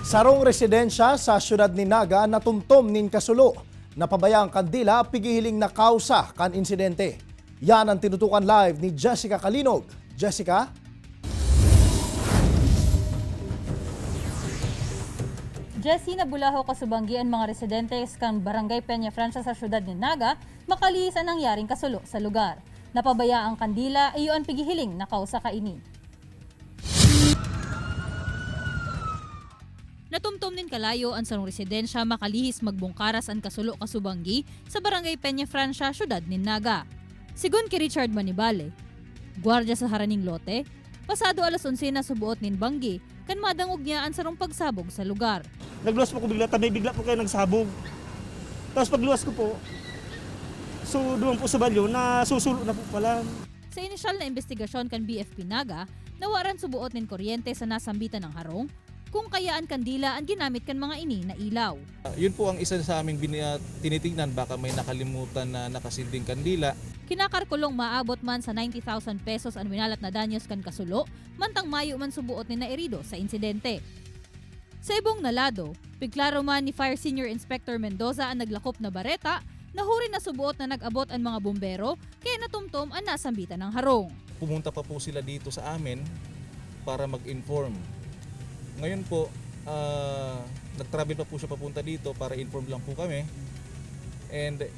Sarong residensya sa syudad ni Naga natumtom nin kasulo. Napabayang kandila pigihiling na kausa kan insidente. Yan ang tinutukan live ni Jessica Kalinog. Jessica? Jessie, nabulaho kasubanggi ang mga residente kan Barangay Peña Francia sa syudad ni Naga makalihis ang nangyaring kasulo sa lugar. Napabaya ang kandila ayon pigihiling na kausa kaini. Natumtom nin kalayo ang sarong residensya makalihis magbungkaras ang kasulo kasubanggi sa Barangay Peña Francia, syudad ni Naga. Sigun ki Richard Manibale, gwardiya sa haraning lote, pasado alas 11 na subuot nin banggi kan madangog niya ang sarong pagsabog sa lugar. Nagluwas po ko bigla, tabay bigla po kayo nagsabog. Tapos pagluwas ko po, so doon po sa balyo, nasusulo na po pala. Sa inisyal na investigasyon kan BFP Naga, nawaran subuot nin kuryente sa nasambitan ng harong, kung kayaan kandila ang ginamit kan mga ini na ilaw. Yun po ang isa sa aming tinitingnan, baka may nakalimutan na nakasinding kandila. Kinakarkulong maabot man sa 90,000 pesos ang winalat na danyos kan kasulo, mantang mayo man subuot ni nairido sa insidente. Sa ibong nalado, pigklaro man ni Fire Senior Inspector Mendoza ang naglakop na bareta, nahuri na subuot na nag-abot ang mga bumbero, kaya natumtom ang nasambitan ng harong. Pumunta pa po sila dito sa amin para mag-inform. Ngayon po, nag-travel pa po siya papunta dito para inform lang po kami. And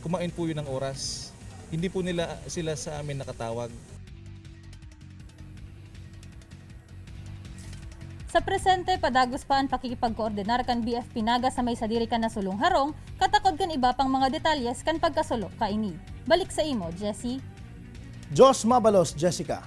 kumain po yun ng oras. Hindi po sila sa amin nakatawag. Sa presente, padagos pa ang pakikipagkoordinar kan BFP Naga sa may sadiri kan nasulong harong, katakod kan iba pang mga detalyes kan pagkasulo kaini. Balik sa imo, Jessie. Diyos mabalos, Jessica.